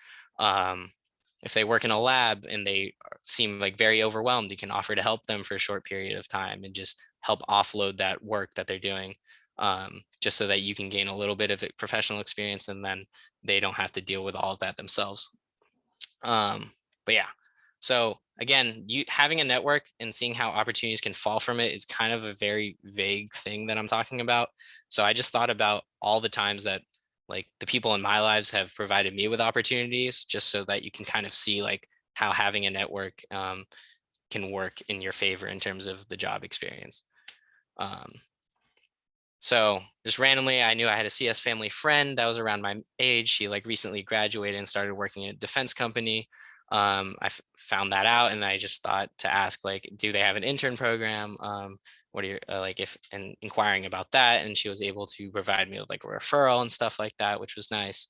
If they work in a lab and they seem like very overwhelmed, you can offer to help them for a short period of time and just help offload that work that they're doing, just so that you can gain a little bit of professional experience and then they don't have to deal with all of that themselves. But yeah, so again, having a network and seeing how opportunities can fall from it is kind of a very vague thing that I'm talking about. So I just thought about all the times that like the people in my lives have provided me with opportunities, just so that you can kind of see like how having a network can work in your favor in terms of the job experience. So just randomly, I knew I had a CS family friend that was around my age. She like recently graduated and started working in a defense company. I found that out, and I just thought to ask, like, do they have an intern program? What are your like if and inquiring about that, and she was able to provide me with like a referral and stuff like that, which was nice.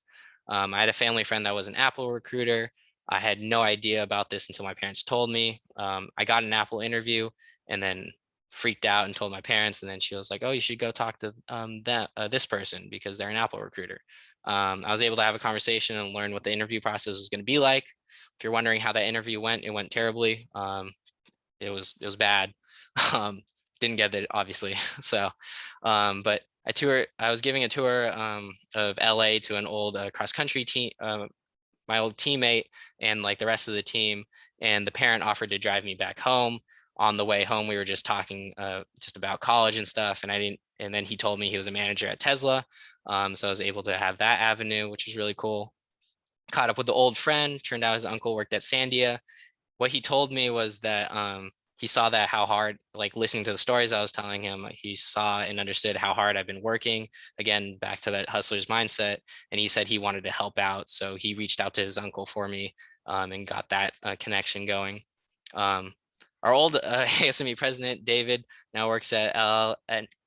I had a family friend that was an Apple recruiter. I had no idea about this until my parents told me. I got an Apple interview and then freaked out and told my parents, and then she was like, oh, you should go talk to this person because they're an Apple recruiter. I was able to have a conversation and learn what the interview process was going to be like. If you're wondering how that interview went, it went terribly. It was bad. Didn't get it, obviously. So, but I was giving a tour of LA to an old cross country team, my old teammate and like the rest of the team, and the parent offered to drive me back home. On the way home, we were just talking just about college and stuff, and then he told me he was a manager at Tesla. So I was able to have that avenue, which was really cool. Caught up with the old friend. Turned out his uncle worked at Sandia. What he told me was that he saw that how hard, like listening to the stories I was telling him, he saw and understood how hard I've been working. Again, back to that hustler's mindset. And he said he wanted to help out. So he reached out to his uncle for me and got that connection going. Our old ASME president, David, now works at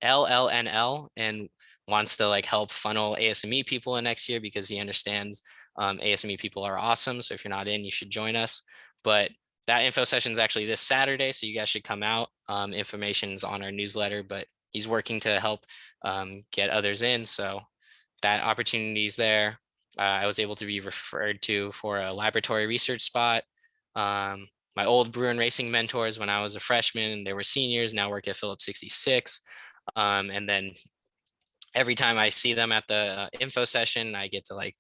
LLNL and wants to like help funnel ASME people in next year because he understands ASME people are awesome. So if you're not in, you should join us. But that info session is actually this Saturday, so you guys should come out. Information's on our newsletter, but he's working to help get others in. So that opportunity is there. I was able to be referred to for a laboratory research spot. My old Bruin Racing mentors when I was a freshman and they were seniors now work at Phillips 66. And then every time I see them at the info session, I get to like,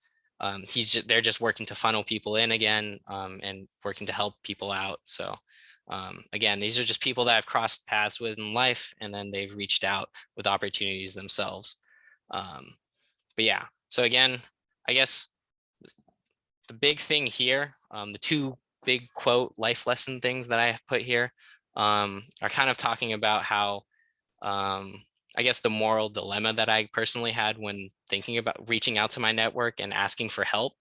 they're just working to funnel people in again and working to help people out. So again, these are just people that I've crossed paths with in life, and then they've reached out with opportunities themselves. But yeah, so again, I guess the big thing here, the two big quote life lesson things that I have put here are kind of talking about how I guess the moral dilemma that I personally had when thinking about reaching out to my network and asking for help.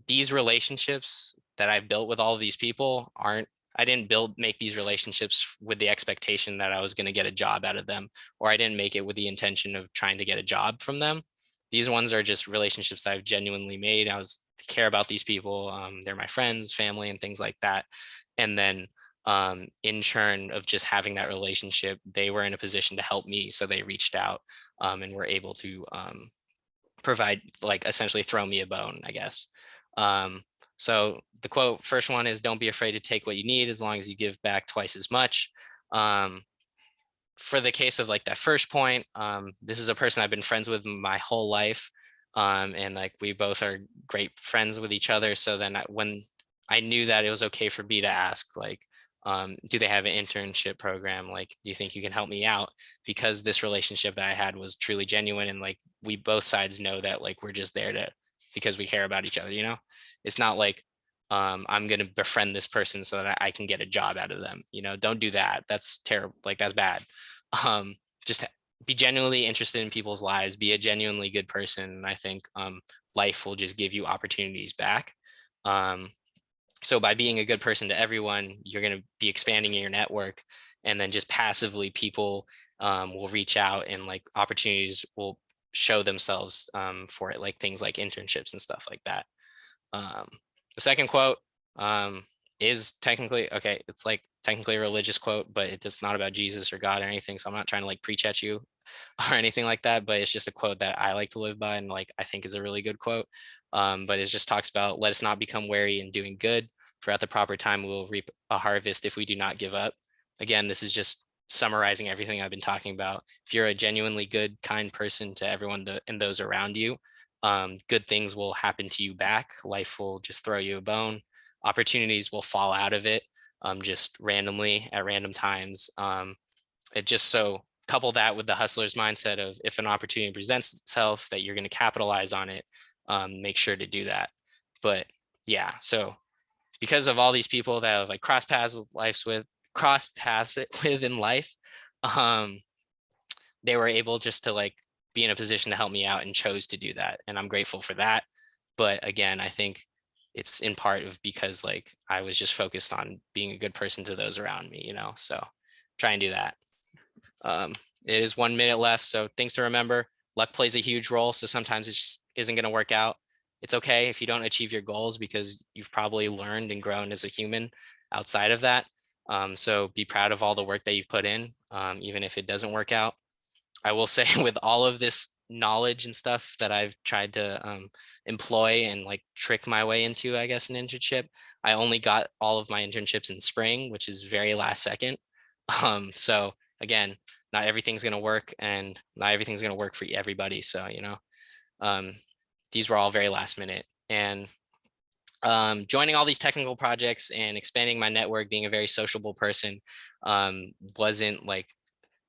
These relationships that I've built with all of these people I didn't make these relationships with the expectation that I was going to get a job out of them, or I didn't make it with the intention of trying to get a job from them. These ones are just relationships that I've genuinely made. Care about these people. They're my friends, family, and things like that. And then in turn of just having that relationship, they were in a position to help me. So they reached out and were able to provide, like essentially throw me a bone, I guess. So the quote, first one is, don't be afraid to take what you need as long as you give back twice as much. For the case of like that first point, this is a person I've been friends with my whole life. And like we both are great friends with each other. So then when I knew that it was okay for me to ask, like, do they have an internship program? Like, do you think you can help me out? Because this relationship that I had was truly genuine, and like we both sides know that like we're just there to because we care about each other. You know, it's not like I'm gonna befriend this person so that I can get a job out of them. You know, don't do that. That's terrible. Like that's bad. Um, just be genuinely interested in people's lives. Be a genuinely good person, and I think life will just give you opportunities back. Um, so by being a good person to everyone, you're going to be expanding your network, and then just passively people will reach out, and like opportunities will show themselves for it, like things like internships and stuff like that. um, the second quote um, is technically okay, it's like technically a religious quote, but it's not about Jesus or God or anything, so I'm not trying to like preach at you or anything like that, but it's just a quote that I like to live by, and like I think is a really good quote. But it just talks about, let us not become weary in doing good, for at the proper time we will reap a harvest if we do not give up. Again, this is just summarizing everything I've been talking about. If you're a genuinely good, kind person to everyone and those around you, good things will happen to you back. Life will just throw you a bone. Opportunities will fall out of it just randomly at random times. It just so couple that with the hustler's mindset of, if an opportunity presents itself, that you're going to capitalize on it. Make sure to do that. But yeah, so because of all these people that have like cross paths it with in life, um, they were able just to like be in a position to help me out and chose to do that, and I'm grateful for that. But again, I think it's in part of because like I was just focused on being a good person to those around me, you know. So try and do that. um, it is 1 minute left, so things to remember. Luck plays a huge role, so sometimes it just isn't going to work out. It's okay if you don't achieve your goals, because you've probably learned and grown as a human outside of that. So be proud of all the work that you've put in, even if it doesn't work out. I will say with all of this knowledge and stuff that I've tried to employ and like trick my way into, I guess, an internship, I only got all of my internships in spring, which is very last second. So again, not everything's going to work, and not everything's going to work for everybody. So, you know, um, these were all very last minute, and joining all these technical projects and expanding my network, being a very sociable person, wasn't like,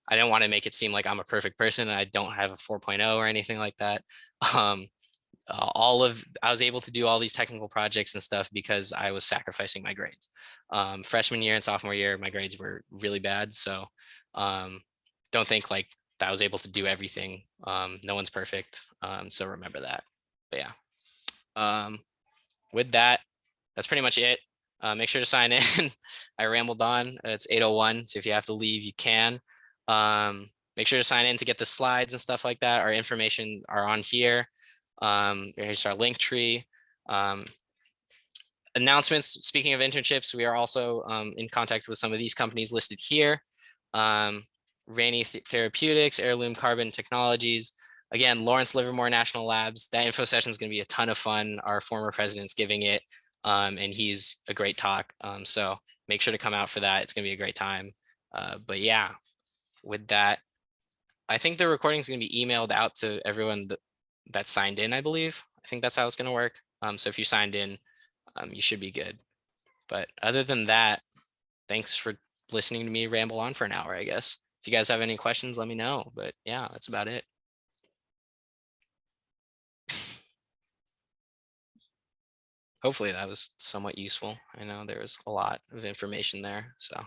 I didn't want to make it seem like I'm a perfect person. I don't have a 4.0 or anything like that. Um, I was able to do all these technical projects and stuff because I was sacrificing my grades. Freshman year and sophomore year, my grades were really bad. So um, don't think like that I was able to do everything. No one's perfect. So remember that. But yeah, um, with that, that's pretty much it. Make sure to sign in. I rambled on. It's 8:01, so if you have to leave, you can. Make sure to sign in to get the slides and stuff like that. Our information are on here. Here's our link tree. Announcements. Speaking of internships, we are also in contact with some of these companies listed here. Rainy Therapeutics, Heirloom Carbon Technologies. Again, Lawrence Livermore National Labs. That info session is going to be a ton of fun. Our former president's giving it, and he's a great talk. So make sure to come out for that. It's going to be a great time. But yeah, with that, I think the recording is going to be emailed out to everyone that signed in, I believe. I think that's how it's going to work. So if you signed in, you should be good. But other than that, thanks for listening to me ramble on for an hour, I guess. If you guys have any questions, let me know. But yeah, that's about it. Hopefully that was somewhat useful. I know there was a lot of information there. So